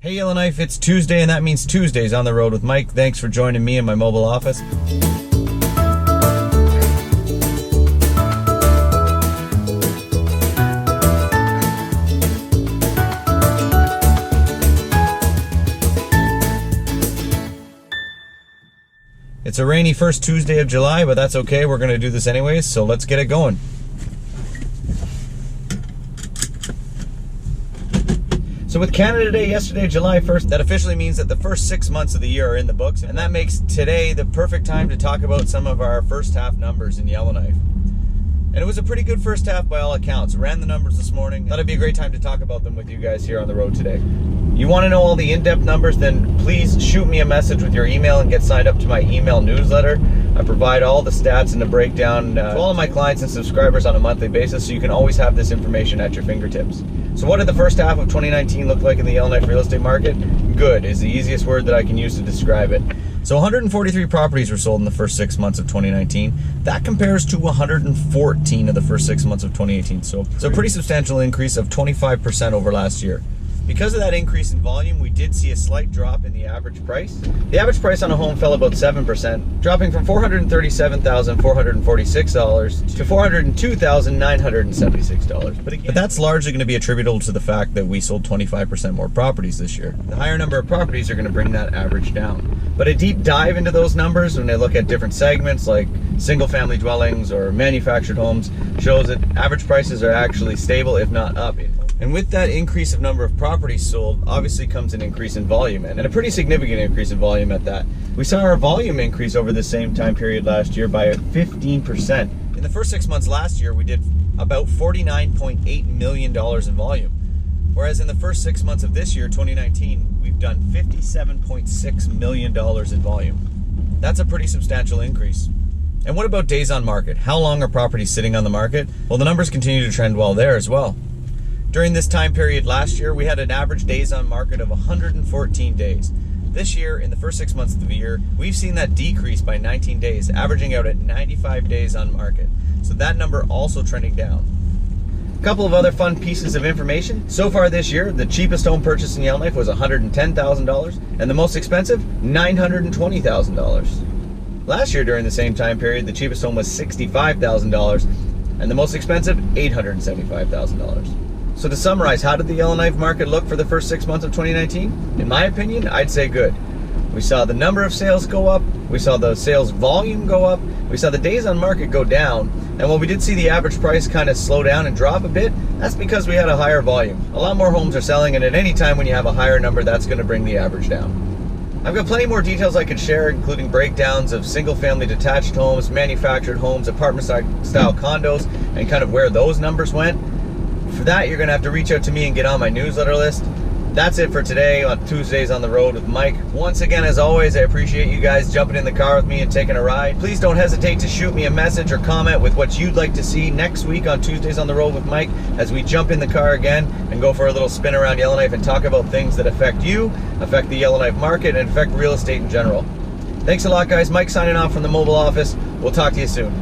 Hey Yellowknife, it's Tuesday and that means Tuesdays on the road with Mike. Thanks for joining me in my mobile office. It's a rainy first Tuesday of July, but that's okay. We're going to do this anyways, so let's get it going. So with Canada Day yesterday, July 1st, that officially means that the first 6 months of the year are in the books, and that makes today the perfect time to talk about some of our first half numbers in Yellowknife. And it was a pretty good first half by all accounts. Ran the numbers this morning. Thought it'd be a great time to talk about them with you guys here on the road today. You want to know all the in-depth numbers, then please shoot me a message with your email and get signed up to my email newsletter. I provide all the stats and the breakdown to all of my clients and subscribers on a monthly basis, so you can always have this information at your fingertips. So what did the first half of 2019 look like in the Yellowknife real estate market? Good is the easiest word that I can use to describe it. So 143 properties were sold in the first 6 months of 2019. That compares to 114 of the first 6 months of 2018. So a pretty substantial increase of 25% over last year. Because of that increase in volume, we did see a slight drop in the average price. The average price on a home fell about 7%, dropping from $437,446 to $402,976. But that's largely going to be attributable to the fact that we sold 25% more properties this year. The higher number of properties are going to bring that average down. But a deep dive into those numbers, when they look at different segments like single-family dwellings or manufactured homes, shows that average prices are actually stable, if not up. And with that increase of number of properties sold, obviously comes an increase in volume, and a pretty significant increase in volume at that. We saw our volume increase over the same time period last year by 15%. In the first 6 months last year, we did about $49.8 million in volume. Whereas in the first 6 months of this year, 2019, we've done $57.6 million in volume. That's a pretty substantial increase. And what about days on market? How long are properties sitting on the market? Well, the numbers continue to trend well there as well. During this time period last year, we had an average days on market of 114 days. This year, in the first 6 months of the year, we've seen that decrease by 19 days, averaging out at 95 days on market. So that number also trending down. A couple of other fun pieces of information. So far this year, the cheapest home purchase in Yellowknife was $110,000, and the most expensive, $920,000. Last year, during the same time period, the cheapest home was $65,000, and the most expensive, $875,000. So to summarize, how did the Yellowknife market look for the first 6 months of 2019? In my opinion, I'd say good. We saw the number of sales go up, we saw the sales volume go up, we saw the days on market go down, and while we did see the average price kind of slow down and drop a bit, that's because we had a higher volume. A lot more homes are selling, and at any time when you have a higher number, that's going to bring the average down. I've got plenty more details I could share, including breakdowns of single-family detached homes, manufactured homes, apartment-style condos, and kind of where those numbers went. For that, you're going to have to reach out to me and get on my newsletter list. That's it for today on Tuesdays on the Road with Mike. Once again, as always, I appreciate you guys jumping in the car with me and taking a ride. Please don't hesitate to shoot me a message or comment with what you'd like to see next week on Tuesdays on the Road with Mike as we jump in the car again and go for a little spin around Yellowknife and talk about things that affect you, affect the Yellowknife market, and affect real estate in general. Thanks a lot, guys. Mike signing off from the mobile office. We'll talk to you soon.